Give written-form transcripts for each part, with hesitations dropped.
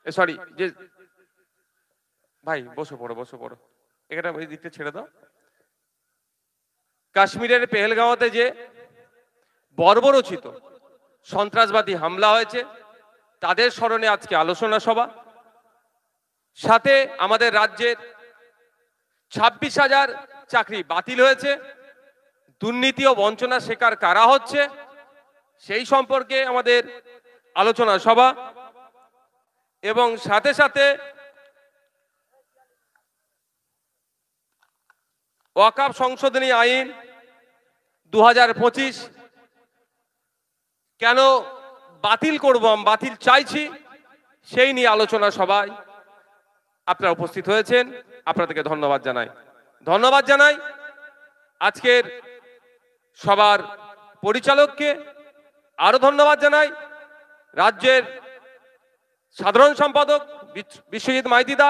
Sorry, যে ভাই বসে পড়ো এটা এই দিকটা ছেড়ে দাও। কাশ্মীরের পেহেলগাঁওতে যে বর্বরোচিত সন্ত্রাসবাদী হামলা হয়েছে তাদের স্মরণে আজকে আলোচনা সভা, সাথে আমাদের রাজ্যের 26,000 চাকরি বাতিল হয়েছে, দুর্নীতি ও বঞ্চনার শিকার কারা হচ্ছে সেই সম্পর্কে আমাদের আলোচনা সভা, এবং সাথে সাথে ওয়াকফ সংশোধনী আইন 2025 কেন বাতিল করব, বাতিল চাইছি সেই নিয়ে আলোচনা সভায় আপনারা উপস্থিত হয়েছেন, আপনাদেরকে ধন্যবাদ জানাই। আজকের সবার পরিচালককে আরো ধন্যবাদ জানাই, রাজ্যের সাধারণ সম্পাদক বিশ্বজিৎ মাইতিদা,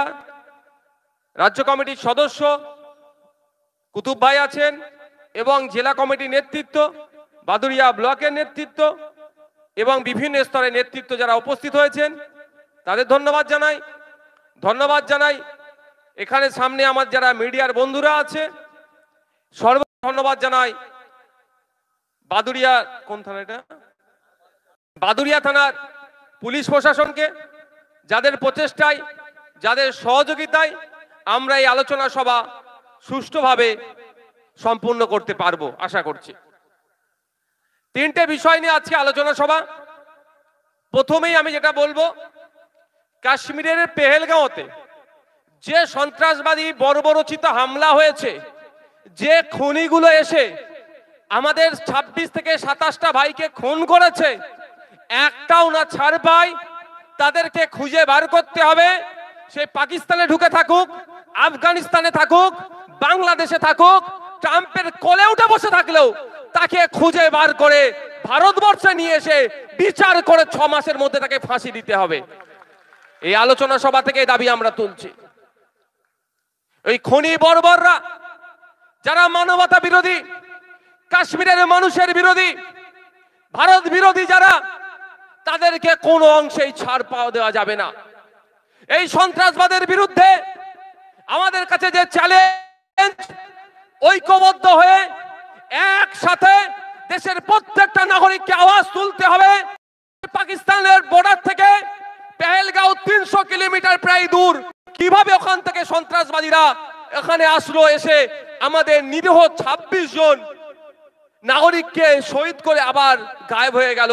রাজ্য কমিটির সদস্য কুতুব ভাই আছেন, এবং জেলা কমিটির নেতৃত্ব, বাদুড়িয়া ব্লকের নেতৃত্ব এবং বিভিন্ন স্তরের নেতৃত্ব যারা উপস্থিত হয়েছেন তাদের ধন্যবাদ জানাই। এখানে সামনে আমার যারা মিডিয়ার বন্ধুরা আছে ধন্যবাদ জানাই বাদুড়িয়া, কোন থানা এটা, বাদুড়িয়া থানার পুলিশ প্রশাসনকে, যাদের প্রচেষ্টায়, যাদের সহযোগিতায় আমরা এই আলোচনা সভা সুষ্ঠুভাবে সম্পূর্ণ করতে পারবো আশা করছি। তিনটে বিষয় নিয়ে আজকে আলোচনা সভা। প্রথমেই আমি যেটা বলবো, কাশ্মীরের পেহেলগাঁওতে যে সন্ত্রাসবাদী বর্বরোচিত হামলা হয়েছে, যে খুনিগুলো এসে আমাদের 26 থেকে 27টা ভাইকে খুন করেছে, একটাও না ছাড় পায়, তাদেরকে খুঁজে বার করতে হবে। সে পাকিস্তানে ঢুকে থাকুক, আফগানিস্তানে থাকুক, বাংলাদেশে থাকুক, ট্রাম্পের কোলে উঠে বসে থাকলেও তাকে খুঁজে বার করে ভারতবর্ষে নিয়ে এসে বিচার করে 6 মাসের মধ্যে তাকে ফাঁসি দিতে হবে। এই আলোচনা সভা থেকে দাবি আমরা তুলছি। ওই খুনি বর্বররা, যারা মানবতা বিরোধী, কাশ্মীরের মানুষের বিরোধী, ভারত বিরোধী যারা, তাদেরকে কোনো অংশেই ছাড় পাওয়া দেওয়া যাবে না। এই সন্ত্রাসবাদের বিরুদ্ধে আমাদের কাছে যে চ্যালেঞ্জ, ঐক্যবদ্ধ হয়ে একসাথে দেশের প্রত্যেকটা নাগরিককে আওয়াজ তুলতে হবে। পাকিস্তানের বর্ডার থেকে পেহেলগাঁও 300 কিলোমিটার প্রায় দূর, কিভাবে ওখান থেকে সন্ত্রাসবাদীরা এখানে আসলো, এসে আমাদের নিরীহ 26 জন নাগরিককে শহীদ করে আবার গায়েব হয়ে গেল,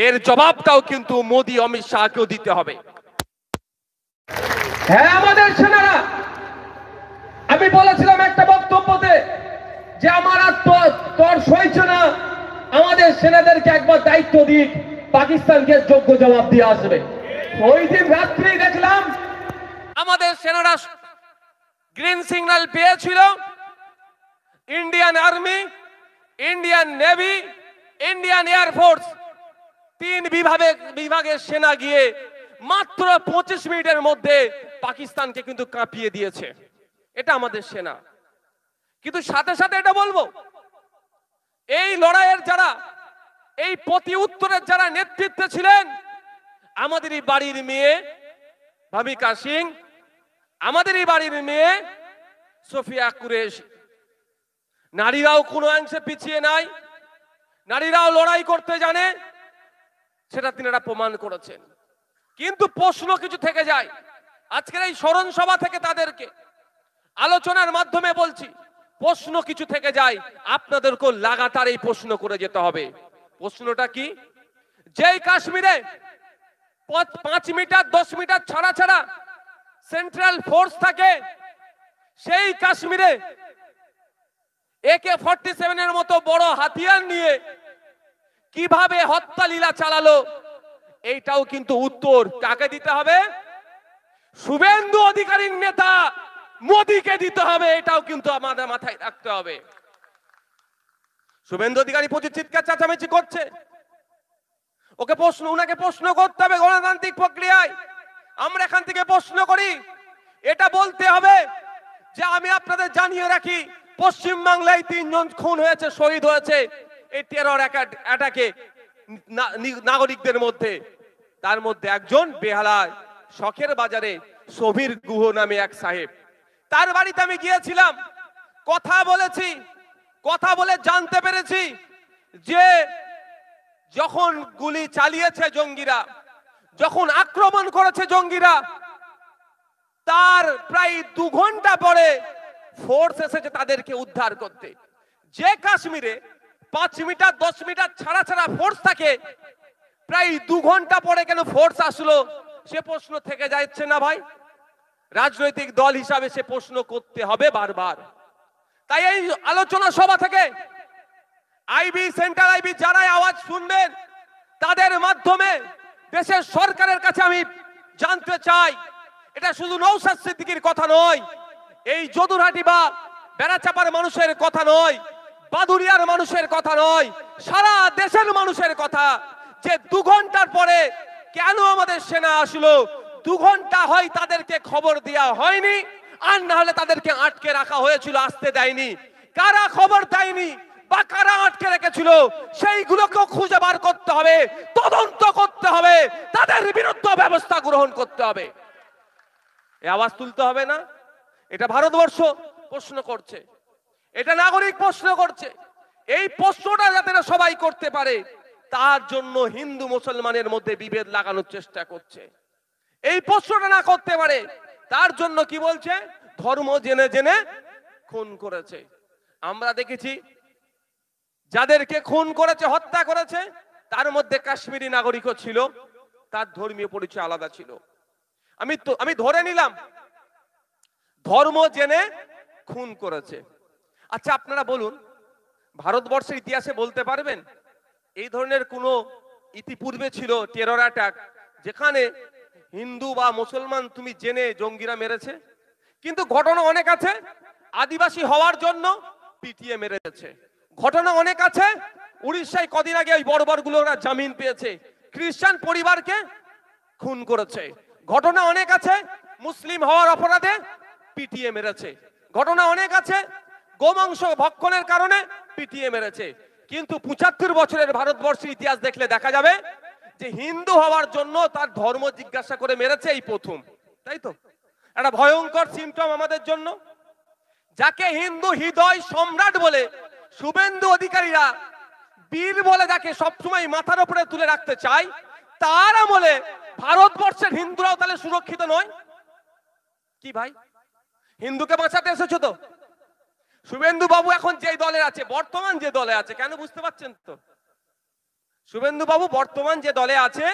এর জবাবটাও কিন্তু মোদি অমিত শাহকেও দিতে হবে। হ্যাঁ, আমাদের সেনারা, আমি বলেছিলাম একটা বক্তব্যতে যে আমার তোর সইছে না, আমাদের সেনাদেরকে একবার দায়িত্ব দিক, পাকিস্তানকে যোগ্য জবাব দিয়ে আসবে। ওই দিন রাত্রি দেখলাম আমাদের সেনারা গ্রিন সিগন্যাল পেয়েছিল, Indian army, Indian navy, Indian air force, 3 বিভাগের সেনা গিয়ে মাত্র 25 মিনিটের মধ্যে পাকিস্তানকে কিন্তু কাঁপিয়ে দিয়েছে। এটা আমাদের সেনা। কিন্তু সাথে সাথে এটা বলবো, এই লড়াইয়ের যারা, এই প্রতি উত্তরের যারা নেতৃত্বে ছিলেন, আমাদেরই বাড়ির মেয়ে ভামিকা সিং, আমাদেরই বাড়ির মেয়ে সোফিয়া কুরেশি, নারীরাও কোনো অংশে পিছিয়ে নাই, নারীরাও লড়াই করতে জানে, সেটা তিনারা প্রমাণ করেছেন। কিন্তু প্রশ্ন কিছু থেকে যায়। আজকের এই স্মরণ সভা থেকে তাদেরকে আলোচনার মাধ্যমে বলছি, প্রশ্ন কিছু থেকে যায়, আপনাদেরকেও লাগাতার এই প্রশ্ন করে যেতে হবে। প্রশ্নটা কি? যেই কাশ্মীরে 5 মিটার 10 মিটার ছাড়া ছাড়া সেন্ট্রাল ফোর্স থাকে, সেই কাশ্মীরে AK-47 এর মতো বড় হাতিয়ার নিয়ে কিভাবে হত্যা লীলা চালালো, এইটাও কিন্তু উত্তর কাকে দিতে হবে? শুভেন্দু অধিকারীর নেতা মোদিকে দিতে হবে। এটাও কিন্তু আমাদের মাথায় রাখতে হবে। শুভেন্দু অধিকারী প্রচুর চিৎকার চেঁচামেচি করছে, উনাকে প্রশ্ন করতে হবে গণতান্ত্রিক প্রক্রিয়ায়। আমরা এখান থেকে প্রশ্ন করি, এটা বলতে হবে যে আমি আপনাদের জানিয়ে রাখি, পশ্চিমবাংলায় 3 জন খুন হয়েছে, শহীদ হয়েছে এই টেরর অ্যাটাকে নাগরিকদের মধ্যে। তার মধ্যে একজন বেহালায় শখের বাজারে সমীর গুহ নামে এক সাহেব, তার বাড়িতে আমি গিয়েছিলাম, কথা বলেছি, কথা বলে জানতে পেরেছি যে যখন গুলি চালিয়েছে জঙ্গিরা, যখন আক্রমণ করেছে জঙ্গিরা, তার প্রায় 2 ঘন্টা পরে ফোর্স এসেছে তাদেরকে উদ্ধার করতে। যে কাশ্মীরে 5 মিটার 10 মিটার ছাড়া ছাড়া ফোর্স থাকে, প্রায় 2 ঘন্টা পরে কেন ফোর্স আসলো, সে প্রশ্ন থেকে যাচ্ছে না ভাই? রাজনৈতিক দল হিসাবে সে প্রশ্ন করতে হবে বারবার। তাই এই আলোচনা সভা থেকে আইবি, সেন্ট্রাল আইবি যারাই আওয়াজ শুনবেন, তাদের মাধ্যমে দেশের সরকারের কাছে আমি জানতে চাই, এটা শুধু নওশাদ সিদ্দিকীর কথা নয়, এই যদুরহাটি বা বেড়াচাপার মানুষের কথা নয়, বাদুরিয়ার মানুষের কথা নয়, সারা দেশের মানুষের কথা, যে 2 ঘন্টার পরে কেন আমাদের সেনা আসলো। 2 ঘন্টা হয় তাদেরকে খবর দেওয়া হয়নি, আর না হলে তাদেরকে আটকে রাখা হয়েছিল, আসতে দেয়নি। কারা খবর দেয়নি বা কারা আটকে রেখেছিল, সেইগুলোকে খুঁজে বার করতে হবে, তদন্ত করতে হবে, তাদের বিরুদ্ধে ব্যবস্থা গ্রহণ করতে হবে। এই আওয়াজ তুলতে হবে না? এটা ভারতবর্ষ প্রশ্ন করছে, এটা নাগরিক প্রশ্ন করছে। এই প্রশ্নটা যাতে না সবাই করতে পারে, তার জন্য হিন্দু মুসলমানের মধ্যে বিভেদ লাগানোর চেষ্টা করছে। এই প্রশ্নটা না করতে পারে, তার জন্য কি বলছে? ধর্ম জেনে জেনে খুন করেছে। আমরা দেখেছি যাদেরকে খুন করেছে, হত্যা করেছে, তার মধ্যে কাশ্মীরি নাগরিকও ছিল, তার ধর্মীয় পরিচয় আলাদা ছিল। আমি ধরে নিলাম ধর্ম জেনে খুন করেছে। আচ্ছা, আপনারা বলুন, ভারতবর্ষের ইতিহাসে বলতে পারবেন এই ধরনের কোনো ইতিপূর্বে ছিল টেরর অ্যাটাক যেখানে হিন্দু বা মুসলমান তুমি জেনে জঙ্গিরা মেরেছে? কিন্তু ঘটনা অনেক আছে, আদিবাসী হওয়ার জন্য পিটিয়ে মেরেছে। ঘটনা অনেক আছে, উড়িষ্যায় কদিন আগে ওই বড় বড় গুলোরা জামিন পেয়েছে, খ্রিস্টান পরিবারকে খুন করেছে। ঘটনা অনেক আছে, মুসলিম হওয়ার অপরাধে পিটিয়ে মেরেছে। ঘটনা অনেক আছে, গোমাংস ভক্ষণের কারণে পিটিয়ে মেরেছে। কিন্তু 75 বছরের ভারতবর্ষের ইতিহাস দেখলে দেখা যাবে যে হিন্দু হওয়ার জন্য তার ধর্ম জিজ্ঞাসা করে মেরেছে এই প্রথম। তাই তো? একটা ভয়ঙ্কর সিমটম আমাদের জন্য। যাকে হিন্দু হৃদয় সম্রাট বলে শুভেন্দু অধিকারীরা বীর বলে যাকে সবসময় মাথার উপরে তুলে রাখতে চায়, তার আমলে ভারতবর্ষের হিন্দুরাও তাহলে সুরক্ষিত নয় কি ভাই? হিন্দুকে বাঁচাতে এসেছো তো? শুভেন্দু বাবু এখন যে দলে আছে, বর্তমান যে দলে আছে, কেন বুঝতে পারছেন তো? শুভেন্দু বাবু বর্তমান যে দলে আছে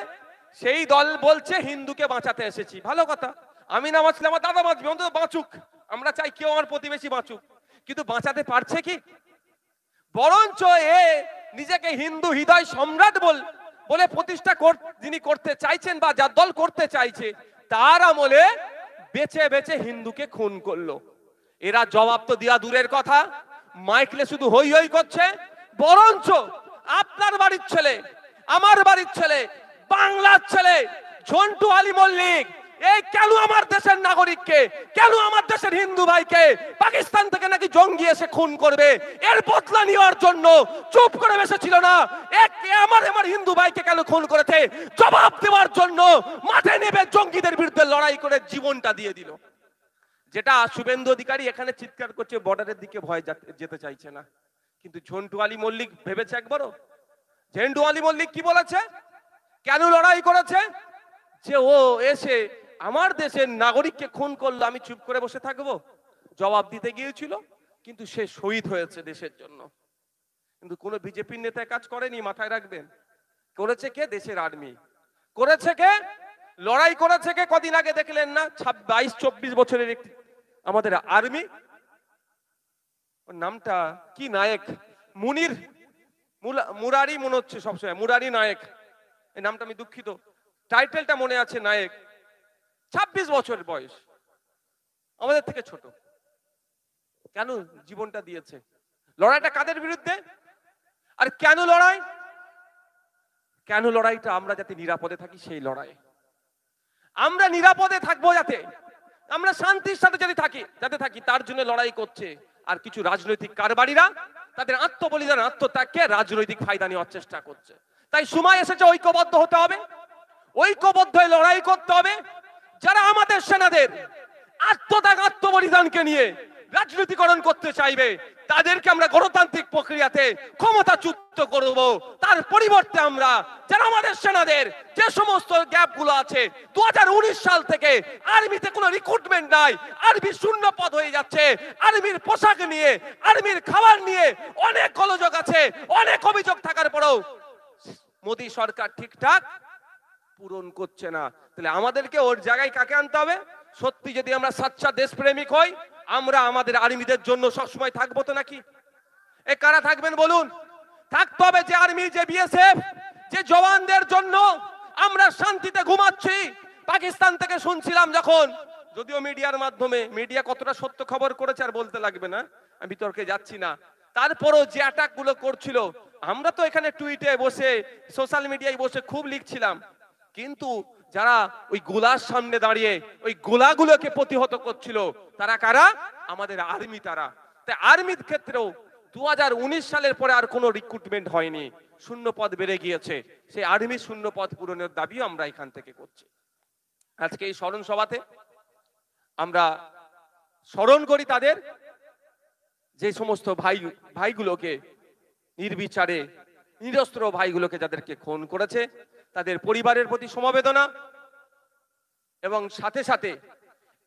সেই দল বলছে হিন্দুকে বাঁচাতে এসেছি। ভালো কথা, আমি না বাঁচলে আমার দাদা বাঁচবে, অন্তত বাঁচুক। আমরা চাই কেউ আমার প্রতিবেশী বাঁচুক, কিন্তু বাঁচাতে পারছে কি? বরঞ্চ এ নিজেকে হিন্দু হৃদয় সম্রাট বলে প্রতিষ্ঠা যিনি করতে চাইছেন বা যার দল করতে চাইছে, তার আমলে বেছে বেছে হিন্দুকে খুন করলো। এরা জবাব তো দেওয়া দূরের কথা, মাইকলে শুধু হই হই করছে। বরঞ্চ আপনার বাড়ির ছেলে, আমার বাড়ির ছেলে, বাংলার ছেলে ঝন্টু আলী মল্লিক, এই কেন আমার দেশের নাগরিককে, কেন আমার দেশের হিন্দু ভাইকে পাকিস্তান থেকে নাকি জঙ্গি এসে খুন করবে, এর বদলা নেওয়ার জন্য চুপ করে বসেছিল না। আমার হিন্দু ভাইকে কেন খুন করেছে জবাব দেওয়ার জন্য মাঠে নেমে জঙ্গিদের বিরুদ্ধে লড়াই করে জীবনটা দিয়ে দিল। যেটা শুভেন্দু অধিকারী এখানে চিৎকার করছে বর্ডারের দিকে ভয় যেতে চাইছে না, কিন্তু ঝন্টু আলী মল্লিক ভেবেছে একবারও? ঝন্টু আলী মল্লিক কি বলেছে, কেন লড়াই করেছে? যে ও এসে আমার দেশের নাগরিককে খুন করলো, আমি চুপ করে বসে থাকবো? জবাব দিতে গিয়েছিল, কিন্তু সে শহীদ হয়েছে দেশের জন্য। কিন্তু কোনো বিজেপির নেতা কাজ করেনি, মাথায় রাখবেন। করেছে কে? দেশের আর্মি করেছে। কে লড়াই করেছে? কে? কদিন আগে দেখলেন না 22-24 বছরের একটি আমাদের আর্মি, ওর নামটা কি, নায়ক মুরারি মনে হচ্ছে সবসময়, মুরারি নায়ক, এই নামটা আমি দুঃখিত, টাইটেলটা মনে আছে, নায়ক, 26 বছর বয়স, আমাদের থেকে ছোট। কেন জীবনটা দিয়েছে? লড়াইটা কাদের বিরুদ্ধে? আর কেন লড়াই? কেন লড়াইটা? আমরা যাতে নিরাপদে থাকি, সেই লড়াই। আমরা নিরাপদে থাকবো, যাতে আমরা শান্তির সাথে যাতে থাকি, তার জন্য লড়াই করছে। আর কিছু রাজনৈতিক কারবারিরা তাদের আত্মবলিদান, আত্মত্যাগকে রাজনৈতিক ফায়দা নেওয়ার চেষ্টা করছে। তাই সময় এসেছে ঐক্যবদ্ধ হতে হবে, ঐক্যবদ্ধ হয়ে লড়াই করতে হবে। যারা আমাদের সেনাদের আত্মত্যাগ আত্মবলিদানকে নিয়ে রাজনীতিকরণ করতে চাইবে, তাদেরকে আমরা গণতান্ত্রিক প্রক্রিয়াতে ক্ষমতাচ্যুত করব। তার পরিবর্তে আমরা যারা আমাদের সেনাদের যে সমস্ত গ্যাপগুলো আছে, 2019 সাল থেকে আর্মিতে কোনো রিক্রুটমেন্ট নাই, আর্মি শূন্য পদ হয়ে যাচ্ছে, আর্মির পোশাক নিয়ে, আর্মির খাবার নিয়ে অনেক গোলযোগ আছে, অনেক অভিযোগ থাকার পরেও মোদী সরকার ঠিকঠাক পূরণ করছে না। তাহলে আমাদেরকে ওর জায়গায় কাকে আনতে হবে? সত্যি যদি আমরা সাচ্চা দেশপ্রেমিক হই, আমরা আমাদের আর্মিদের জন্য সবসময় থাকবো তো নাকি? এ কারা থাকবেন বলুন? থাকতে হবে যে আর্মি, যে বিএসএফ, যে জওয়ানদের জন্য আমরা শান্তিতে ঘুমাচ্ছি। পাকিস্তান থেকে শুনছিলাম যখন, যদিও মিডিয়ার মাধ্যমে, মিডিয়া কতটা সত্য খবর করেছে আর বলতে লাগবে না, আমি বিতর্কে যাচ্ছি না, তারপরও যে অ্যাটাক গুলো করছিল, আমরা তো এখানে টুইটে বসে, সোশ্যাল মিডিয়ায় বসে খুব লিখছিলাম, কিন্তু যারা ওই গোলার সামনে দাঁড়িয়ে ওই গোলাগুলোকে প্রতিহত করছিল, তারা কারা? আমাদের আর্মি। তারা তাই আর্মির ক্ষেত্রেও 2019 সালের পরে আর কোনো রিক্রুটমেন্ট হয়নি, শূন্য পদ বেড়ে গিয়েছে। সেই আর্মি শূন্য পদ পূরণের দাবিও আমরা এখান থেকে করছি। আজকে এই স্মরণ সভাতে আমরা স্মরণ করি তাদের, যে সমস্ত ভাইগুলোকে নির্বিচারে, নিরস্ত্র ভাইগুলোকে যাদেরকে খুন করেছে, তাদের পরিবারের প্রতি সমবেদনা, এবং সাথে সাথে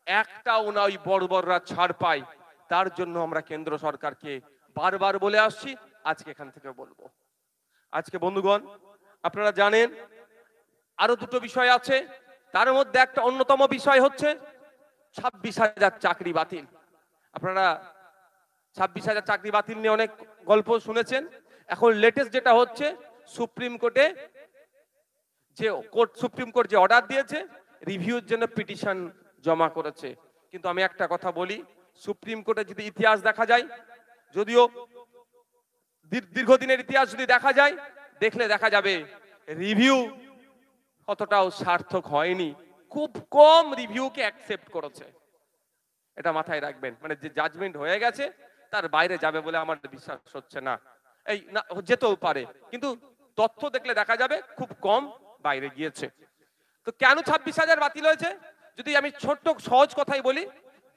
একটাও না ওই বর্বররা ছাড় পায়, তার জন্য আমরা কেন্দ্র সরকারকে বারবার বলে আসছি, আজকে এখান থেকে বলবো। আজকে বন্ধুগণ, আপনারা জানেন আরো দুটো বিষয় আছে, তার মধ্যে একটা অন্যতম বিষয় হচ্ছে 26,000 চাকরি বাতিল। আপনারা 26,000 চাকরি বাতিল নিয়ে অনেক গল্প শুনেছেন। এখন লেটেস্ট যেটা হচ্ছে, সুপ্রিম কোর্টে সুপ্রিম কোর্ট যে অর্ডার দিয়েছে, রিভিউর জন্য পিটিশন জমা করেছে। কিন্তু আমি একটা কথা বলি, সুপ্রিম কোর্টে যদি ইতিহাস দেখা যায়, যদিও দীর্ঘদিনের ইতিহাস যদি দেখা যায়, দেখলে দেখা যাবে রিভিউ অতটাও সার্থক হয়নি, খুব কম রিভিউকে অ্যাকসেপ্ট করেছে। এটা মাথায় রাখবেন, মানে যে জাজমেন্ট হয়ে গেছে তার বাইরে যাবে বলে আমার বিশ্বাস হচ্ছে না। এই না, যেতেও পারে, কিন্তু তথ্য দেখলে দেখা যাবে খুব কম বাইরে গিয়েছে। তো কেন 26,000 বাতিল হয়েছে? যদি আমি ছোট্ট সহজ কথাই বলি,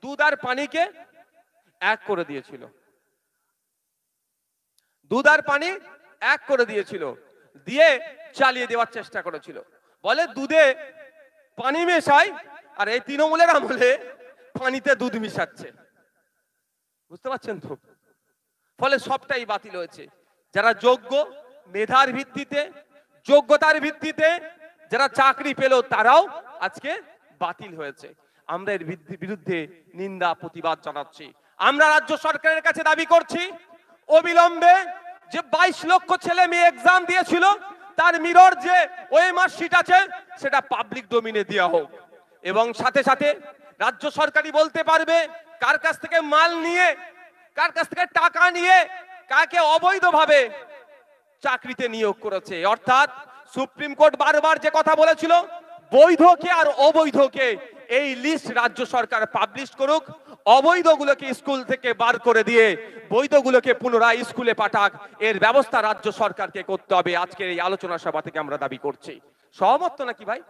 দুধ আর পানিকে এক করে দিয়েছিল, দুধ আর পানি এক করে দিয়েছিল, দিয়ে চালিয়ে দেওয়ার চেষ্টা করেছিল। বলে দুধে পানি মেশাই, আর এই তৃণমূলের আমলে পানিতে দুধ মিশাচ্ছে। বুঝতে পারছেন তো? ফলে সবটাই বাতিল হয়েছে। যারা যোগ্য, মেধার ভিত্তিতে, যোগ্যতার ভিত্তিতে যারা চাকরি পেল, তারাও আজকে বাতিল হয়েছে। আমরা এর বিরুদ্ধে নিন্দা, প্রতিবাদ জানাচ্ছি। আমরা রাজ্য সরকারের কাছে দাবি করছি, অবিলম্বে যে 22 লক্ষ ছেলে মেয়ে এক্সাম দিয়েছিল, তার মিরর যে ওএমআর শিট আছে, সেটা পাবলিক ডোমিনে দেওয়া হোক, এবং সাথে সাথে রাজ্য সরকারই বলতে পারবে কার কাছ থেকে মাল নিয়ে, কার কাছ থেকে টাকা নিয়ে কাকে অবৈধভাবে চাকরিতে নিয়োগ করেছে। অর্থাৎ সুপ্রিম কোর্ট বারবার যে কথা বলেছিল, বৈধকে আর অবৈধকে এই লিস্ট রাজ্য সরকার পাবলিশ করুক, অবৈধগুলোকে স্কুল থেকে বার করে দিয়ে বৈধগুলোকে পুনরায় স্কুলে পাঠাক, এর ব্যবস্থা রাজ্য সরকারকে করতে হবে। আজকের এই আলোচনা সভা থেকে আমরা দাবি করছি। সহমত তো নাকি ভাই?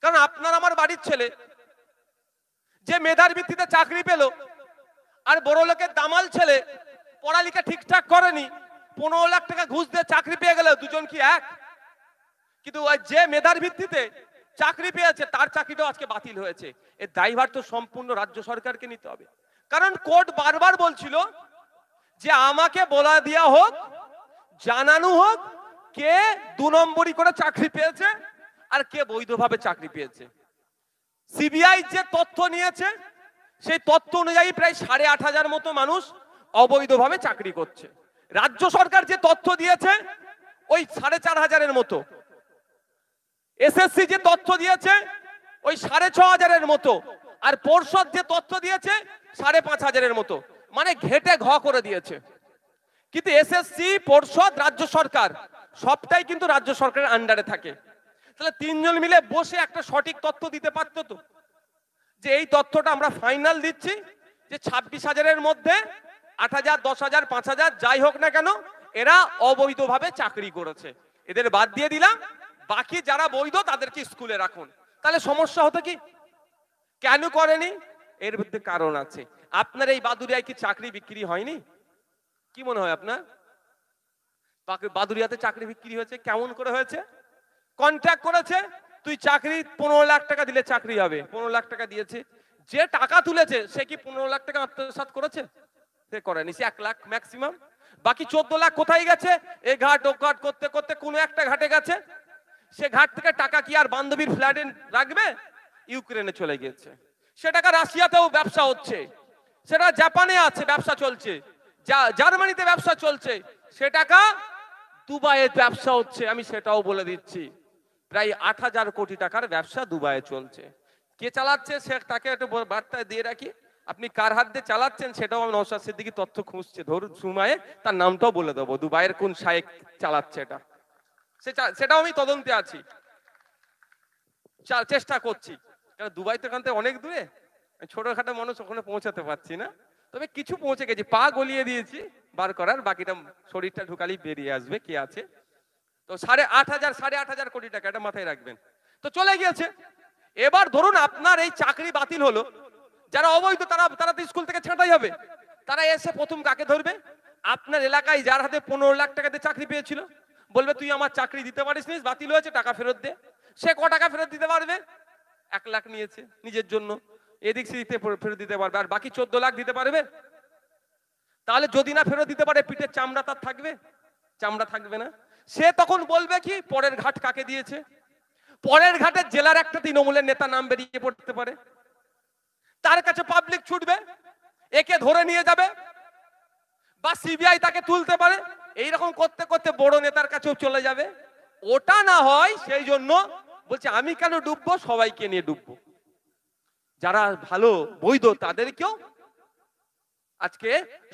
কারণ আপনার আমার বাড়ির ছেলে যে মেধার ভিত্তিতে চাকরি পেল, আর বড় লোকের দামাল ছেলে পড়ালেখা ঠিকঠাক করেনি, 15 লাখ টাকা ঘুষ দিয়ে চাকরি পেয়ে গেল, দুজন কি এক? কিন্তু যে মেধার ভিত্তিতে চাকরি পেয়েছে, তার চাকরিটাও আজকে বাতিল হয়েছে। এর দায়ভার তো সম্পূর্ণ রাজ্য সরকারকে নিতে হবে। কারণ কোর্ট বারবার বলছিল যে আমাকে বলা দেওয়া হোক, জানানো হোক কে 2 নম্বরই করে চাকরি পেয়েছে আর কে বৈধভাবে চাকরি পেয়েছে। সিবিআই যে তথ্য নিয়েছে, সেই তথ্য অনুযায়ী প্রায় 8,500 মতো মানুষ অবৈধভাবে চাকরি করছে। রাজ্য সরকার যে তথ্য দিয়েছে ওই 4,500 মতো, এসএসসি যে তথ্য দিয়েছে ওই 6,500 মতো, আর পর্ষদ যে তথ্য দিয়েছে 5,500 মতো, মানে ঘেটে ঘ করে দিয়েছে। কিন্তু এসএসসি, পর্ষদ, রাজ্য সরকার সবটাই কিন্তু রাজ্য সরকারের আন্ডারে থাকে। তাহলে তিনজন মিলে বসে একটা সঠিক তথ্য দিতে পারতো তো, যে এই তথ্যটা আমরা ফাইনাল দিচ্ছি যে 26,000-এর মধ্যে 8,000, 10,000, 5,000 যাই হোক না কেন, এরা অবৈধভাবে চাকরি করেছে, এদের বাদ দিয়ে দিলাম, বাকি যারা বৈধ তাদেরকে স্কুলে রাখুন। তাহলে সমস্যা হতো কি? কেন করেনি? এর মধ্যে কারণ আছে। আপনার এই বাদুরিয়ায় কি চাকরি বিক্রি হয়নি? কি মনে হয় আপনার? বাদুরিয়াতে চাকরি বিক্রি হয়েছে। কেমন করে হয়েছে? কন্ট্রাক্ট করেছে, তুই চাকরি 15 লাখ টাকা দিলে চাকরি হবে, 15 লাখ টাকা দিয়েছে। যে টাকা তুলেছে সে কি 15 লাখ টাকা আত্মসাৎ করেছে? সে করেনি, সে 1 লাখ ম্যাক্সিমাম। বাকি 14 লাখ কোথায় গেছে? এই ঘাট ও ঘাট করতে করতে কোনো একটা ঘাটে গেছে। সে ঘাট থেকে টাকা কি আর বান্ধবীর ফ্ল্যাটে রাখবে? ইউক্রেনে চলে গেছে। সে টাকা রাশিয়াতেও ব্যবসা হচ্ছে, সেটা জাপানে আছে ব্যবসা চলছে, জার্মানিতে ব্যবসা চলছে, সে টাকা দুবাইয়ে ব্যবসা হচ্ছে। আমি সেটাও বলে দিচ্ছি, প্রায় 8,000 কোটি টাকার ব্যবসা দুবাইয়ে চলছে। কে চালাচ্ছে সে তাকে একটু বার্তা দিয়ে রাখি, আপনি কার হাত দিয়ে চালাচ্ছেন সেটাও আমি নওশাদ সিদ্দিকী তথ্য খুঁজছে, ধরুন সময়ে তার নামটাও বলে দেবো, দুবাইয়ের কোন শায়েখ চালাচ্ছে এটা, সেটাও আমি তদন্তে আছি, চেষ্টা করছি। কারণ দুবাই তো এখান থেকে অনেক দূরে, ছোটখাটো মানুষ ওখানে পৌঁছাতে পারছি না, তবে কিছু পৌঁছে গেছি, পা গলিয়ে দিয়েছি বার করার, বাকিটা শরীরটা ঢুকালেই বেরিয়ে আসবে কে আছে। তো 8,500 কোটি টাকা, এটা মাথায় রাখবেন। তো চলে গিয়েছে। এবার ধরুন আপনার এই চাকরি বাতিল হলো, যারা অবৈধ তারা তো স্কুল থেকে ছাঁটাই হবে। তারা এসে প্রথম কাকে ধরবে? আপনার এলাকায় যার হাতে 15 লাখ টাকাতে চাকরি পেয়েছিল, বলবে তুই আমার চাকরি দিতে পারিস নি, বাতিল হয়েছে, টাকা ফেরত দে। সে ক টাকা ফেরত দিতে পারবে? 1 লাখ নিয়েছে নিজের জন্য, এদিক সেদিক ফেরত দিতে পারবে, আর বাকি 14 লাখ দিতে পারবে? তাহলে যদি না ফেরত দিতে পারে, পিঠের চামড়া তার থাকবে? চামড়া থাকবে না। সে তখন বলবে কি পরের ঘাট কাকে দিয়েছে? পরের ঘাটে জেলার একটা তৃণমূলের নেতা নাম বেরিয়ে পড়তে পারে, তার কাছে পাবলিক ছুটবে, একে ধরে নিয়ে যাবে, বা সিবিআই তাকে তুলতে পারে। এইরকম করতে করতে বড় নেতার কাছেও চলে যাবে। ওটা না হয় সেই জন্য বলছে আমি কেন ডুববো, সবাইকে নিয়ে ডুববো। যারা ভালো বৈধ তাদেরকেও আজকে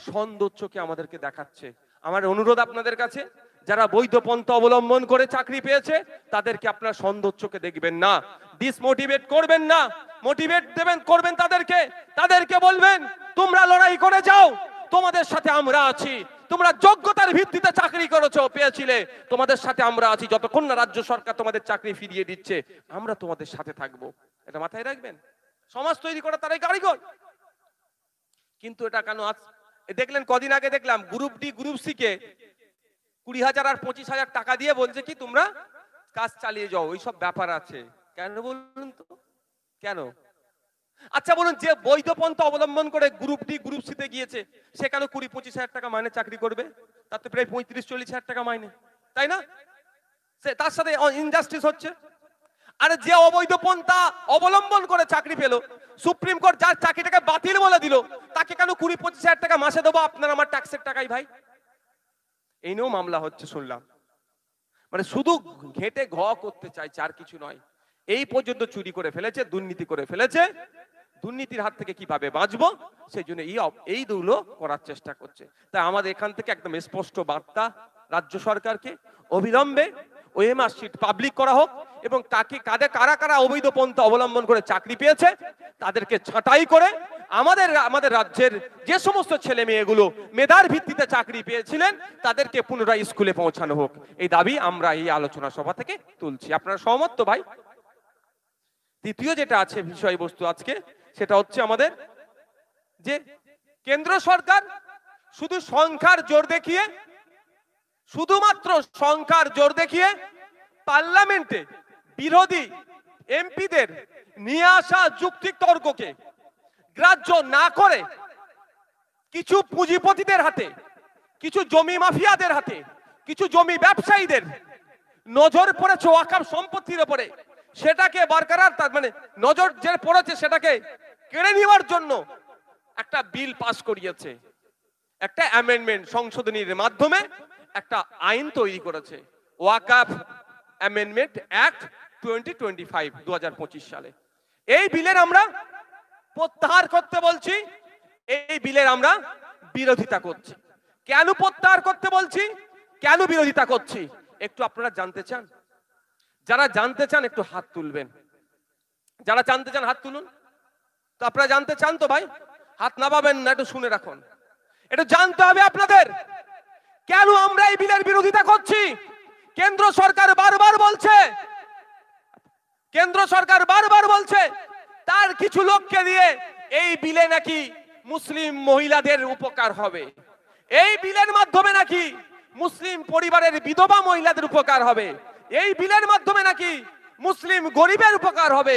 সৌন্দর্যকে আমাদেরকে দেখাচ্ছে। আমার অনুরোধ আপনাদের কাছে, যারা বৈধ পন্থা অবলম্বন করে চাকরি পেয়েছে তাদেরকে আপনারা সৌন্দর্যকে দেখবেন না, ডিসমোটিভেট করবেন না, মোটিভেট করবেন তাদেরকে বলবেন তোমরা লড়াই করে যাও, তোমাদের সাথে আমরা আছি, তোমরা যোগ্যতার ভিত্তিতে চাকরি করেছো পেয়েছিলে, তোমাদের সাথে আমরা আছি, যতক্ষণ না রাজ্য সরকার তোমাদের চাকরি ফিরিয়ে দিচ্ছে আমরা তোমাদের সাথে থাকবো। এটা মাথায় রাখবেন। সমাজ তৈরি করা তারাই কারিগর। কিন্তু এটা কেন দেখলেন, কদিন আগে দেখলাম group D group C K 20,000 আর 25,000 টাকা দিয়ে বলছে কি তোমরা কাজ চালিয়ে যাও, ওইসব ব্যাপার আছে। কেন বলুন তো, কেন? আচ্ছা বলুন, যে বৈধ পন্থা অবলম্বন করে গ্রুপ ডি গ্রুপ সি তে গিয়েছে সে কেন 20-25,000 টাকা মাইনে চাকরি করবে? তার তো প্রায় 35-40,000 টাকা মাইনে, তাই না? তার সাথে ইনজাস্টিস হচ্ছে। আর যে অবৈধ পন্থা অবলম্বন করে চাকরি পেল, সুপ্রিম কোর্ট যার চাকরিটাকে বাতিল বলে দিল, তাকে কেন 20-25,000 টাকা মাসে দেবো আপনার আমার ট্যাক্সের টাকাই ভাই? এই নিয়েও মামলা হচ্ছে শুনলাম। মানে শুধু ঘেটে ঘ করতে চাইছে, আর কিছু নয়। এই পর্যন্ত চুরি করে ফেলেছে, দুর্নীতি করে ফেলেছে, দুর্নীতির হাত থেকে কিভাবে বাঁচবো সেই জন্য এইগুলো করার চেষ্টা করছে। তাই আমাদের এখান থেকে একদম স্পষ্ট বার্তা রাজ্য সরকারকে, অবিলম্বে ওএমআর শিট পাবলিক করা হোক এবং কারা কারা অবৈধ পন্থা অবলম্বন করে চাকরি পেয়েছে তাদেরকে ছাঁটাই করে আমাদের রাজ্যের যে সমস্ত ছেলে মেয়েগুলো মেধার ভিত্তিতে চাকরি পেয়েছিলেন তাদেরকে পুনরায় স্কুলে পৌঁছানো হোক। এই দাবি আমরা এই আলোচনা সভা থেকে তুলছি। আপনারা সহমত তো ভাই? দ্বিতীয় যেটা আছে বিষয়বস্তু আজকে, সেটা হচ্ছে আমাদের যে কেন্দ্র সরকার শুধু সংখ্যার জোর দেখিয়ে, শুধুমাত্র সংখ্যার জোর দেখিয়ে পার্লামেন্টে বিরোধী এমপিদের নিয়ে আসা যুক্তি তর্ককে গ্রাহ্য না করে কিছু পুঁজিপতিদের হাতে, কিছু জমি মাফিয়াদের হাতে, কিছু জমি ব্যবসায়ীদের নজর পড়েছে ওয়াকফ সম্পত্তির উপরে, সেটাকে বরকরার মানে নজর যে পড়েছে সেটাকে কেড়ে নেওয়ার জন্য একটা বিল পাস করিয়েছে, একটা অ্যামেন্ডমেন্ট সংশোধনীর মাধ্যমে একটা আইন তৈরি করেছে, ওয়াকফ অ্যামেন্ডমেন্ট অ্যাক্ট 2025 সালে। এই বিলের আমরা প্রত্যাহার করতে বলছি, এই বিলের আমরা বিরোধিতা করছি। কেন প্রত্যাহার করতে বলছি, কেন বিরোধিতা করছি একটু আপনারা জানতে চান? যারা জানতে চান একটু হাত তুলবেন, যারা জানতে চান হাত তুলুন। তো আপনারা জানতে চান তো ভাই? হাত নামাবেন না, একটু শুনে রাখুন। এটা জানতে হবে আপনাদের কেন আমরা এই বিলের বিরোধিতা করছি। কেন্দ্র সরকার বারবার বলছে কেন্দ্র সরকার বারবার বলছে তার কিছু লোককে দিয়ে এই বিলে নাকি মুসলিম মহিলাদের উপকার হবে, এই বিলের মাধ্যমে নাকি মুসলিম পরিবারের বিধবা মহিলাদের উপকার হবে, এই বিলের মাধ্যমে নাকি মুসলিম গরিবের উপকার হবে,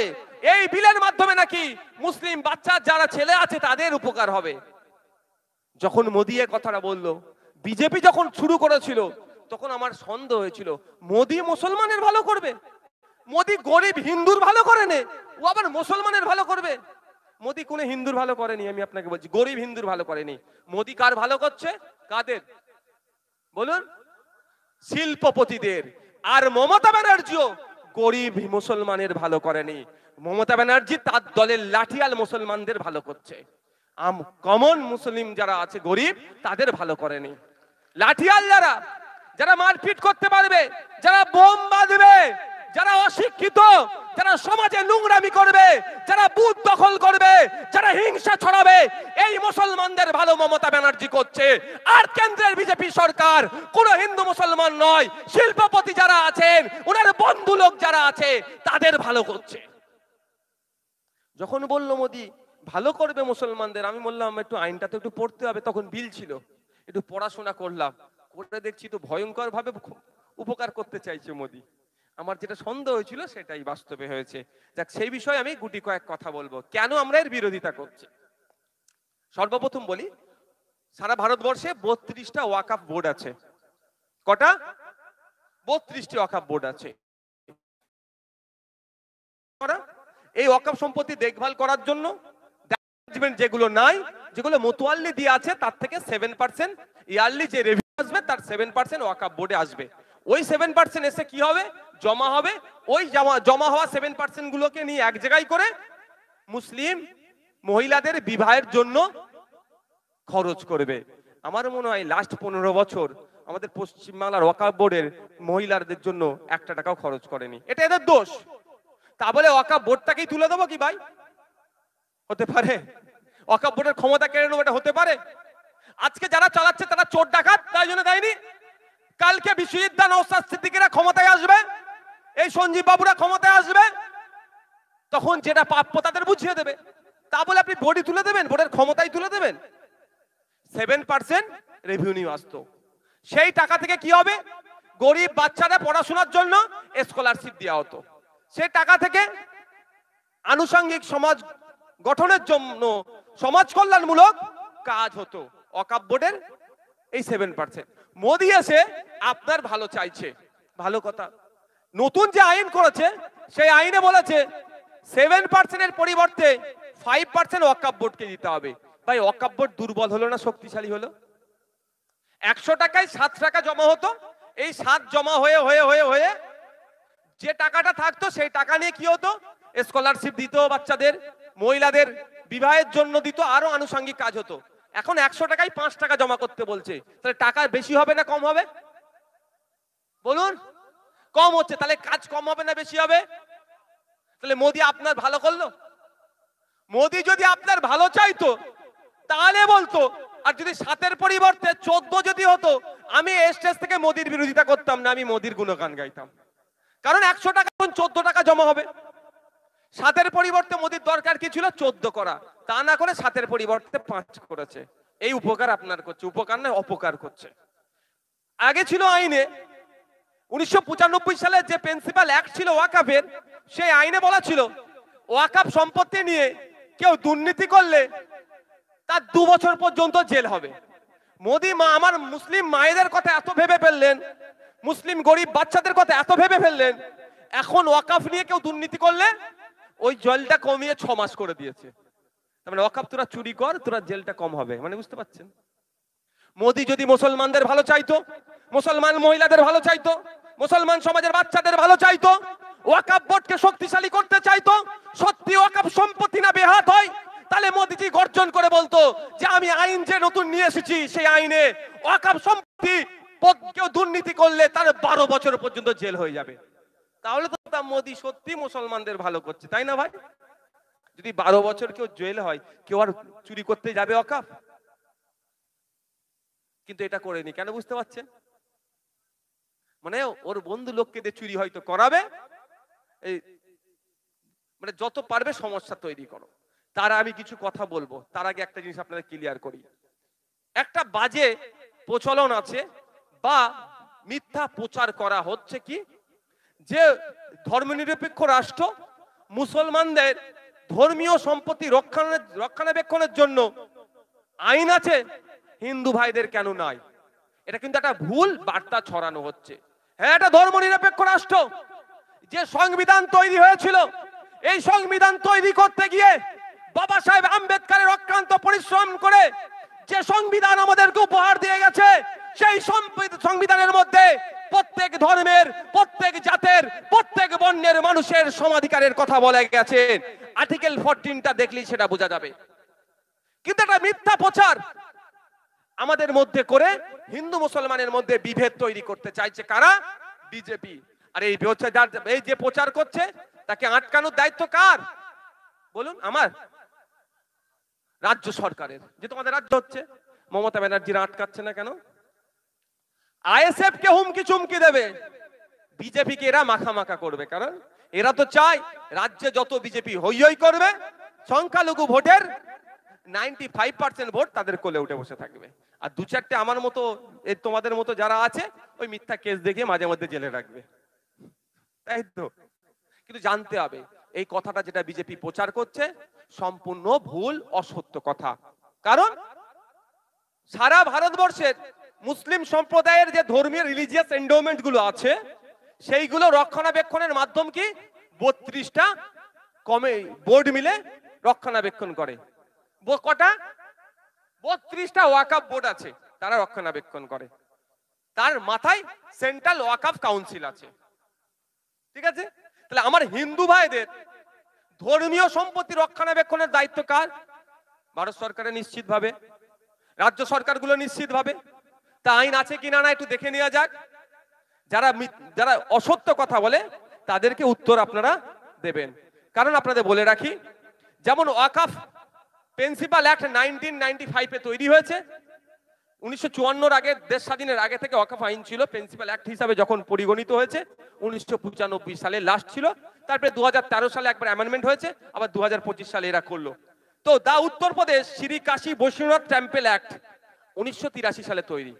এই বিলের মাধ্যমে নাকি মুসলিম বাচ্চা যারা ছেলে আছে তাদের উপকার হবে। যখন মোদি এ কথাটা বলল, বিজেপি যখন শুরু করেছিল, তখন আমার সন্দেহ হয়েছিল মোদি মুসলমানের ভালো করবে, মোদি গরিব হিন্দুর ভালো করে নে, ও আবার মুসলমানের ভালো করবে। মোদি কোন হিন্দুর ভালো করেনি, আমি আপনাকে বলছি গরিব হিন্দুর ভালো করেনি। মোদি কার ভালো করছে? কাদের বলুন? শিল্পপতিদের। আর মমতা ব্যানার্জিও গরিব মুসলমানের ভালো করেনি, মমতা ব্যানার্জি তার দলের লাঠিয়াল মুসলমানদের ভালো করছে। কমন মুসলিম যারা আছে গরিব তাদের ভালো করেনি। লাঠিয়াল যারা, যারা মারপিট করতে পারবে, যারা বোম বাঁধবে, যারা অশিক্ষিত, যারা সমাজে নোংরামি করবে, যারা বুথ দখল করবে, যারা হিংসা ছড়াবে, এই মুসলমানদের ভালো মমতা ব্যানার্জি করছে। আর কেন্দ্রের বিজেপি সরকার কোন হিন্দু মুসলমান নয়, শিল্পপতি যারা আছেন, ওনার বন্ধু লোক যারা আছে তাদের ভালো করছে। যখন বলল মোদি ভালো করবে মুসলমানদের, আমি বললাম একটু আইনটা তো একটু পড়তে হবে। তখন বিল ছিল, একটু পড়াশোনা করলাম, করে দেখছি তো ভয়ঙ্কর ভাবে উপকার করতে চাইছে মোদি। আমার যেটা সন্দেহ হয়েছিল সেটাই বাস্তবে হয়েছে। যাক, সেই বিষয়ে আমি গুটি কয়েক কথা বলবো, কেন আমরা এর বিরোধিতা করছি। সর্বপ্রথম বলি, সারা ভারতবর্ষে 32টা ওয়াকফ বোর্ড আছে। কটা? 32টি ওয়াকফ বোর্ড আছে। এই ওয়াকফ সম্পত্তি দেখভাল করার জন্য যেগুলো নাই, যেগুলো মোতওয়াল্লি দিয়ে আছে, তার থেকে 7% ইয়ারলি যে রেভিনিউ আসবে তার 7% ওয়াকফ বোর্ডে আসবে। ওই 7% এসে কি হবে? জমা হবে। ওই জমা হওয়া 7% গুলোকে নিয়ে এক জায়গায় করে মুসলিম মহিলাদের বিবাহের জন্য খরচ করবে। আমার মনে হয় লাস্ট 15 বছর আমাদের পশ্চিমবাংলার ওয়াকফ বোর্ডের মহিলাদের জন্য 1 টাকাও খরচ করেনি। এটা এদের দোষ। তা বলে ওয়াকফ বোর্ডটাকেই তুলে দেবো কি ভাই? হতে পারে? ওয়াকফ বোর্ডের ক্ষমতা কেড়ে নেবো, এটা হতে পারে? আজকে যারা চালাচ্ছে তারা চোর ডাকাত, তাই জন্য দেয়নি। কালকে বিশ্বজিৎ নওশাদ সিদ্দিকীরা ক্ষমতায় আসবে, এই সঞ্জীব বাবুরা ক্ষমতায় আসবে, তখন যেটা প্রাপ্য তাদের বুঝিয়ে দেবে। তা বলে আপনি বোর্ডই তুলে দেবেন, বোর্ডের ক্ষমতাই তুলে দেবেন? 7% রেভিনিউ আসতো, সেই টাকা থেকে কি হবে? গরিব বাচ্চাদের পড়াশোনার জন্য স্কলারশিপ দেওয়া হতো। সেই টাকা থেকে আনুষঙ্গিক সমাজ গঠনের জন্য সমাজ কল্যাণমূলক কাজ হতো। ওয়াকফ বোর্ডের এই 7%। মোদি এসে আপনার ভালো চাইছে, ভালো কথা। নতুন যে আইন করেছে সেই আইনে বলেছে 7% এর পরিবর্তে 5% ওয়াকফ বোর্ডকে দিতে হবে। ভাই, ওয়াকফ বোর্ড দুর্বল হলো না শক্তিশালী হলো? 100 টাকায় 7 টাকা জমা হতো, এই 7 জমা হয়ে হয়ে হয়ে হয়ে যে টাকাটা থাকতো সেই টাকা নিয়ে কি হতো? স্কলারশিপ দিত বাচ্চাদের, মহিলাদের বিবাহের জন্য দিত, আরো আনুষঙ্গিক কাজ হতো। এখন 100 টাকায় 5 টাকা জমা করতে বলছে, তাহলে টাকা বেশি হবে না কম হবে? বলুন। কম হচ্ছে, তাহলে কাজ কম হবে না বেশি হবে? তাহলে মোদি আপনার ভালো করলো? মোদি যদি আপনার ভালো চাইতো তাহলে বলতো, আর যদি 7-এর পরিবর্তে 14 যদি হতো, আমি স্টেজ থেকে মোদির বিরোধিতা করতাম না, আমি মোদির গুণগান গাইতাম। কারণ 100 টাকা 14 টাকা জমা হবে। 7-এর পরিবর্তে মোদির দরকার কি ছিল? 14 করা, তা না করে 7-এর পরিবর্তে 5 করেছে। এই উপকার আপনার করছে, উপকার না অপকার করছে। আগে ছিল আইনে 1995 সালে যে প্রিন্সিপাল অ্যাক্ট ছিল ওয়াকফের, সেই আইনে বলা ছিল ওয়াকফ সম্পত্তি নিয়ে কেউ দুর্নীতি করলে তার 2 বছর পর্যন্ত জেল হবে। মোদি আমার মুসলিম মায়েদের কথা এত ভেবে ফেললেন, মুসলিম গরিব বাচ্চাদের কথা এত ভেবে ফেললেন, এখন ওয়াকফ নিয়ে কেউ দুর্নীতি করলে ওই জেলটা কমিয়ে 6 মাস করে দিয়েছে। তার মানে ওয়াকফ তোরা চুরি কর, তোরা জেলটা কম হবে, মানে বুঝতে পারছেন? মোদি যদি মুসলমানদের ভালো চাইতো, মুসলমান মহিলাদের ভালো চাইতো, মুসলমান সমাজের বাচ্চাদের ভালো চাইতো, ওয়াকফ বোর্ডকে শক্তিশালী করতে চাইতো, সত্যি ওয়াকফ সম্পত্তি না বেহাত হয়, তাহলে মোদিজি গর্জন করে বলতো যে আমি আইন যে নতুন নিয়ে এসেছি সেই আইনে ওয়াকফ সম্পত্তি কেউ দুর্নীতি করলে তার 12 বছর পর্যন্ত জেল হয়ে যাবে। তাহলে তো মোদি সত্যি মুসলমানদের ভালো করছে, তাই না ভাই? যদি 12 বছর কেউ জেল হয়, কেউ আর চুরি করতে যাবে ওয়াকফ? কিন্তু এটা করেনি কেন বুঝতে পারছেন? মানে ওর বন্ধু লোককে দিয়ে চুরি হয়তো করাবে, এই মানে যত পারবে সমস্যা তৈরি করো। তার আমি কিছু কথা বলবো, তার আগে একটা জিনিস আপনাদের ক্লিয়ার করি। একটা বাজে প্রচলন আছে বা মিথ্যা প্রচার করা হচ্ছে কি, যে ধর্মনিরপেক্ষ রাষ্ট্র মুসলমানদের ধর্মীয় সম্পত্তি রক্ষণাবেক্ষণের জন্য আইন আছে, হিন্দু ভাইদের কেন নাই। এটা কিন্তু একটা ভুল বার্তা ছড়ানো হচ্ছে। হ্যাঁ, এটা ধর্মনিরপেক্ষ রাষ্ট্র। যে সংবিধান তৈরি হয়েছিল, এই সংবিধান তৈরি করতে গিয়ে বাবা সাহেব আম্বেদকরের অক্লান্ত পরিশ্রম করে যে সংবিধান আমাদেরকে উপহার দিয়ে গেছে, সেই সংবিধানের মধ্যে প্রত্যেক ধর্মের, প্রত্যেক জাতের, প্রত্যেক বর্ণের মানুষের সমাধিকারের কথা বলে গেছে। আর্টিকেল 14টা দেখলেই সেটা বোঝা যাবে। কিন্তু একটা মিথ্যা প্রচার আমাদের মধ্যে করে হিন্দু মুসলমানের মধ্যে বিভেদ তৈরি করতে চাইছে কারা? বিজেপি। আর এই যে প্রচার করছে তাকে আটকানোর দায়িত্ব কার বলুন? আমার, রাজ্য সরকারের। যে তোমাদের রাজ্য হচ্ছে, মমতা ব্যানার্জিরা আটকাচ্ছে না কেন? আইএসএফ কে হুমকি চুমকি দেবে, বিজেপি কে এরা মাখা করবে। কারণ এরা তো চায় রাজ্যে যত বিজেপি হই হই করবে, সংখ্যালঘু ভোটের 95% ভোট তাদের কোলে উঠে বসে থাকবে। আর দু চারটে আমার মতো, এই তোমাদের মতো যারা আছে, ওই মিথ্যা কেস দেখিয়ে মাঝে মধ্যে জেলে রাখবে, তাই তো। কিন্তু জানতে হবে এই কথাটা যেটা বিজেপি প্রচার করছে সম্পূর্ণ ভুল, অসত্য কথা। কারণ সারা ভারতবর্ষের মুসলিম সম্প্রদায়ের যে ধর্মীয় রিলিজিয়াস এন্ডোমেন্ট গুলো আছে, সেইগুলো রক্ষণাবেক্ষণের মাধ্যম কি 32টা বোর্ড মিলে রক্ষণাবেক্ষণ করে। কটা? 32টা ওয়াকফ বোর্ড আছে, তারা রক্ষণাবেক্ষণ করে। তার মাথায় সেন্ট্রাল ওয়াকফ কাউন্সিল আছে, ঠিক আছে। তাহলে আমার হিন্দু ভাইদের ধর্মীয় সম্পত্তি রক্ষণাবেক্ষণের দায়িত্ব কার? ভারত সরকারের নিশ্চিতভাবে, রাজ্য সরকারগুলো নিশ্চিতভাবে। তা আইন আছে কিনা না একটু দেখে নেওয়া যাক। যারা অসত্য কথা বলে তাদেরকে উত্তর আপনারা দেবেন। কারণ আপনাদের বলে রাখি, যেমন ওয়াকফ প্রিন্সিপাল অ্যাক্ট 1995 তৈরি হয়েছে। 1954 আগে, দেশ স্বাধীনের আগে থেকে ওয়াকফ আইন ছিল, প্রিন্সিপাল অ্যাক্ট হিসাবে যখন পরিগণিত হয়েছে 1995 সালে লাস্ট ছিল। তারপরে 2013 সালে একবার অ্যামেন্ডমেন্ট হয়েছে, আবার 2025 সালে এরা করলো। তো দা উত্তরপ্রদেশ শ্রী কাশী বৈশ্বনাথ টেম্পল অ্যাক্ট 1983 সালে তৈরি।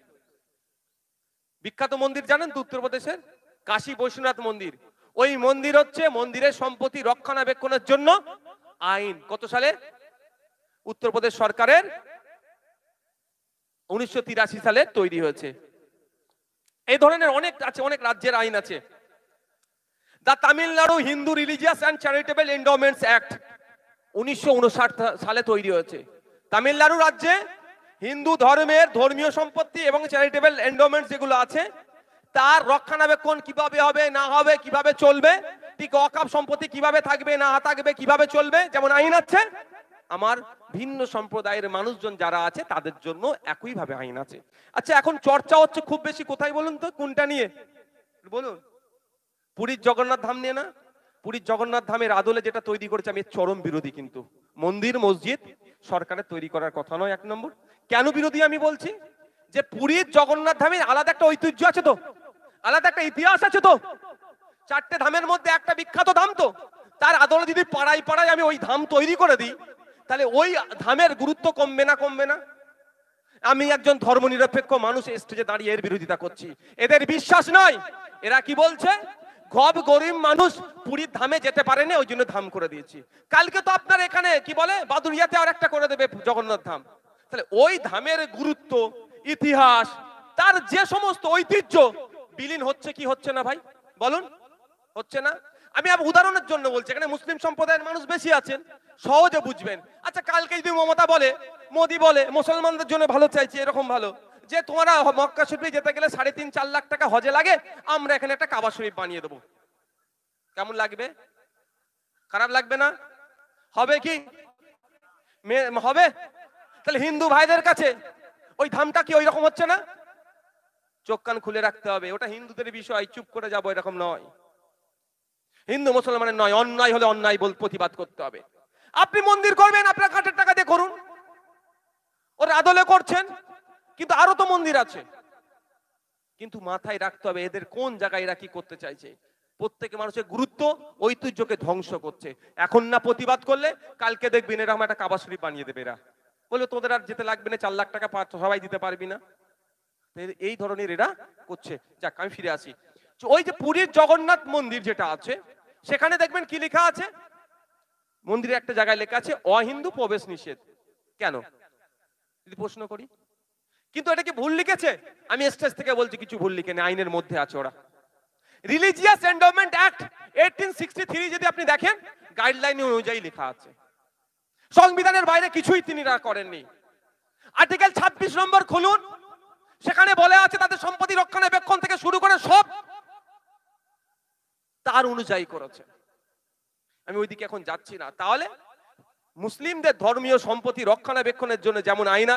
বিখ্যাত মন্দির জানেন তো উত্তরপ্রদেশের? কাশী বৈশ্বনাথ মন্দির। ওই মন্দির হচ্ছে মন্দিরের সম্পত্তি রক্ষণাবেক্ষণের জন্য আইন কত সালে? উত্তরপ্রদেশ সরকারের 1983 সালে তৈরি হয়েছে। এই ধরনের অনেক আছে, অনেক রাজ্যের আইন আছে। The Tamil Nadu Hindu religious and charitable endowments act 1959 সালে তৈরি হয়েছে। তামিলনাড়ু রাজ্যে হিন্দু ধর্মের ধর্মীয় সম্পত্তি এবং চ্যারিটেবল এন্ডোমেন্টস যেগুলো আছে, তার রক্ষণাবেক্ষণ কিভাবে হবে না হবে, কিভাবে চলবে, ঠিক ওয়াকফ সম্পত্তি কিভাবে থাকবে না থাকবে, কিভাবে চলবে, যেমন আইন আছে, আমার ভিন্ন সম্প্রদায়ের মানুষজন যারা আছে তাদের জন্য একইভাবে আইন আছে। আচ্ছা, এখন চর্চা হচ্ছে খুব বেশি কোথায় বলুন তো? কোনটা নিয়ে বলুন? পুরীর জগন্নাথ ধাম নিয়ে না? পুরীর জগন্নাথ ধামের আদলে যেটা তৈরি করেছে, আমি চরম বিরোধী। কিন্তু মন্দির মসজিদ সরকারের তৈরি করার কথা নয়। এক নম্বর কেন বিরোধী আমি বলছি, যে পুরীর জগন্নাথ ধামের আলাদা একটা ঐতিহ্য আছে তো, আলাদা একটা ইতিহাস আছে তো। 4টে ধামের মধ্যে একটা বিখ্যাত ধাম তো, তার আদলে যদি পাড়ায় পাড়ায় আমি ওই ধাম তৈরি করে দিই, তাহলে ওই ধামের গুরুত্ব কমবে না? কমবে না? আমি একজন ধর্মনিরপেক্ষ মানুষ স্টেজে দাঁড়িয়ে এর বিরোধিতা করছি। এদের বিশ্বাস নয়। এরা কি বলছে? গরিব মানুষ পুরীর ধামে যেতে পারে না, ওই জন্য ধাম করে দিয়েছি। কালকে তো আপনার এখানে কি বলে, বাদুড়িয়াতে আর একটা করে দেবে জগন্নাথ ধাম। তাহলে ওই ধামের গুরুত্ব, ইতিহাস, তার যে সমস্ত ঐতিহ্য বিলীন হচ্ছে কি হচ্ছে না ভাই বলুন? হচ্ছে না? আমি উদাহরণের জন্য বলছি, এখানে মুসলিম সম্প্রদায়ের মানুষ বেশি আছেন, সহজে বুঝবেন। আচ্ছা, কালকে যদি মমতা বলে, মোদি বলে মুসলমানদের জন্য ভালো চাইছি, এরকম ভালো, যে তোমরা মক্কা শরীফে যেতে গেলে 3.5-4 লাখ টাকা হজে লাগে, আমরা এখানে একটা কাবা শরীফ বানিয়ে দেবো, কেমন লাগবে? খারাপ লাগবে না? হবে কি হবে? তাহলে হিন্দু ভাইদের কাছে ওই ধামটা কি ওই রকম হচ্ছে না? চোখ কান খুলে রাখতে হবে। ওটা হিন্দুদের বিষয়, চুপ করে যাবো এরকম নয়। হিন্দু মুসলমানের নয়, অন্যায় হলে অন্যায় প্রতিবাদ করতে হবে। আপনি মন্দির করবেন আপনার কাঠের টাকা দিয়ে করুন, ওর আদলে করছেন, কিন্তু আরো তো মন্দির আছে। কিন্তু মাথায় রাখতে হবে এদের কোন জায়গায় এরা কি করতে চাইছে। প্রত্যেকে মানুষের গুরুত্ব ঐতিহ্যকে ধ্বংস করছে। এখন না প্রতিবাদ করলে কালকে দেখবেন এরকম একটা কাবা শরীফ বানিয়ে দেবে এরা, বলে তোদের আর যেতে লাগবে না, 4 লাখ টাকা সবাই দিতে পারবি না। এই ধরনের এরা করছে। যাক, আমি ফিরে আসি। ওই যে পুরীর জগন্নাথ মন্দির যেটা আছে, সেখানে দেখবেন কি লেখা আছে, মন্দিরে একটা জায়গায় লেখা আছে অহিন্দু প্রবেশ নিষেধ। কেন যদি প্রশ্ন করি, কিন্তু এটা কি ভুল লিখেছে? আমি স্টেজ থেকে বলছি কিছু ভুল লিখে নেই, আইনের মধ্যে আছে ওরা। রিলিজিয়াস এন্ডোমেন্ট অ্যাক্ট 1863 যদি আপনি দেখেন, গাইডলাইন অনুযায়ী লেখা আছে। সংবিধানের বাইরে কিছুই তিনি করেননি। আর্টিকেল 26 নম্বর খুলুন, সেখানে বলে আছে তাদের সম্পত্তি রক্ষণাবেক্ষণ থেকে শুরু করে সব তার অনুযায়ী করেছে। আমি ওইদিকে এখন যাচ্ছি না। তাহলে মুসলিমদের ধর্মীয় সম্পত্তি রক্ষণাবেক্ষণের জন্য যেমন আইন